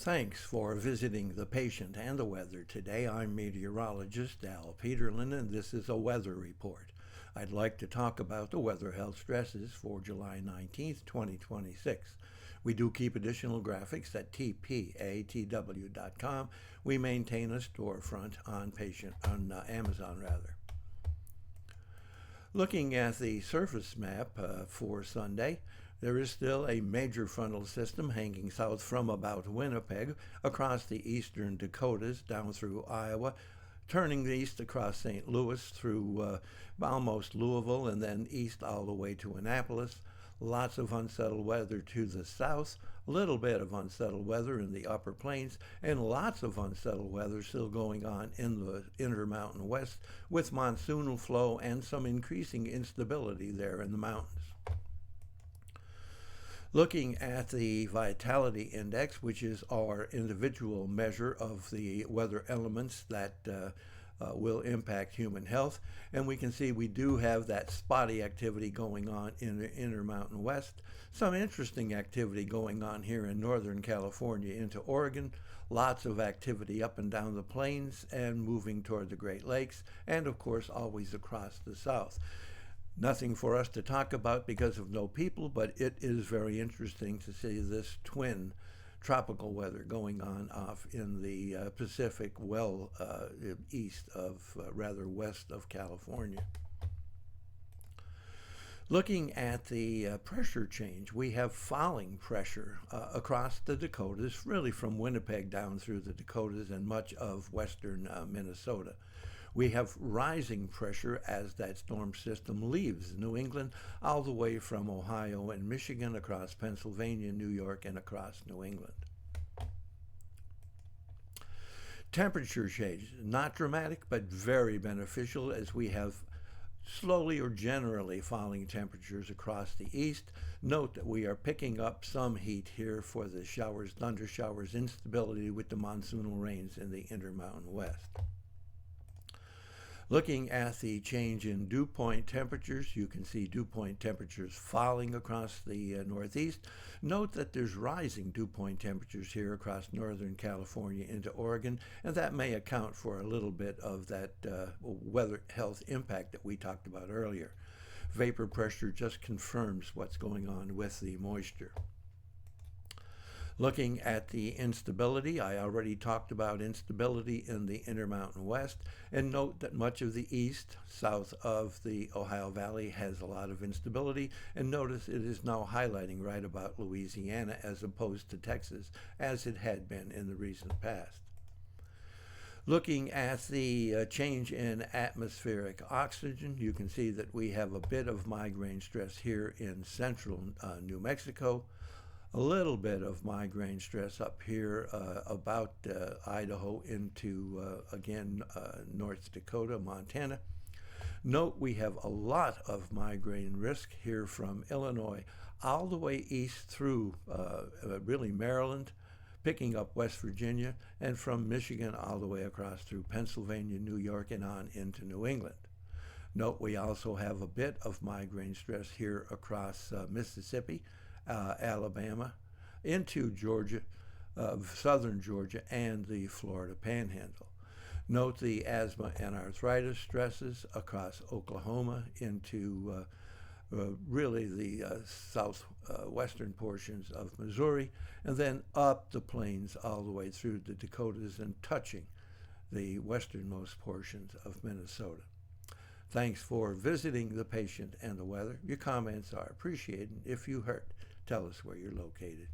Thanks for visiting the patient and the weather today. I'm meteorologist Al Peterlin, and this is a weather report. I'd like to talk about the weather health stresses for July 19th, 2026. We do keep additional graphics at tpatw.com. We maintain a storefront on Amazon rather. Looking at the surface map for Sunday, there is still a major frontal system hanging south from about Winnipeg across the eastern Dakotas down through Iowa, turning east across St. Louis through almost Louisville and then east all the way to Annapolis. Lots of unsettled weather to the south, a little bit of unsettled weather in the upper plains, and lots of unsettled weather still going on in the Intermountain West with monsoonal flow and some increasing instability there in the mountains. Looking at the vitality index, which is our individual measure of the weather elements that will impact human health, and we can see we do have that spotty activity going on in the Intermountain West, some interesting activity going on here in Northern California into Oregon, lots of activity up and down the plains and moving toward the Great Lakes, and of course always across the south. Nothing for us to talk about because of no people, but it is very interesting to see this twin tropical weather going on off in the Pacific, east of, rather west of California. Looking at the pressure change, we have falling pressure across the Dakotas, really from Winnipeg down through the Dakotas and much of western Minnesota. We have rising pressure as that storm system leaves New England all the way from Ohio and Michigan across Pennsylvania, New York, and across New England. Temperature change, not dramatic, but very beneficial as we have slowly or generally falling temperatures across the east. Note that we are picking up some heat here for the showers, thunder showers, instability with the monsoonal rains in the Intermountain West. Looking at the change in dew point temperatures, you can see dew point temperatures falling across the northeast. Note that there's rising dew point temperatures here across Northern California into Oregon, and that may account for a little bit of that weather health impact that we talked about earlier. Vapor pressure just confirms what's going on with the moisture. Looking at the instability, I already talked about instability in the Intermountain West, and note that much of the east, south of the Ohio Valley has a lot of instability, and notice it is now highlighting right about Louisiana as opposed to Texas, as it had been in the recent past. Looking at the change in atmospheric oxygen, you can see that we have a bit of migraine stress here in central New Mexico, a little bit of migraine stress up here about Idaho into, North Dakota, Montana. Note we have a lot of migraine risk here from Illinois all the way east through really Maryland, picking up West Virginia, and from Michigan all the way across through Pennsylvania, New York, and on into New England. Note we also have a bit of migraine stress here across Mississippi, Alabama, into Georgia, southern Georgia, and the Florida Panhandle. Note the asthma and arthritis stresses across Oklahoma into really the southwestern portions of Missouri, and then up the plains all the way through the Dakotas and touching the westernmost portions of Minnesota. Thanks for visiting the patient and the weather. Your comments are appreciated. If you hurt, tell us where you're located.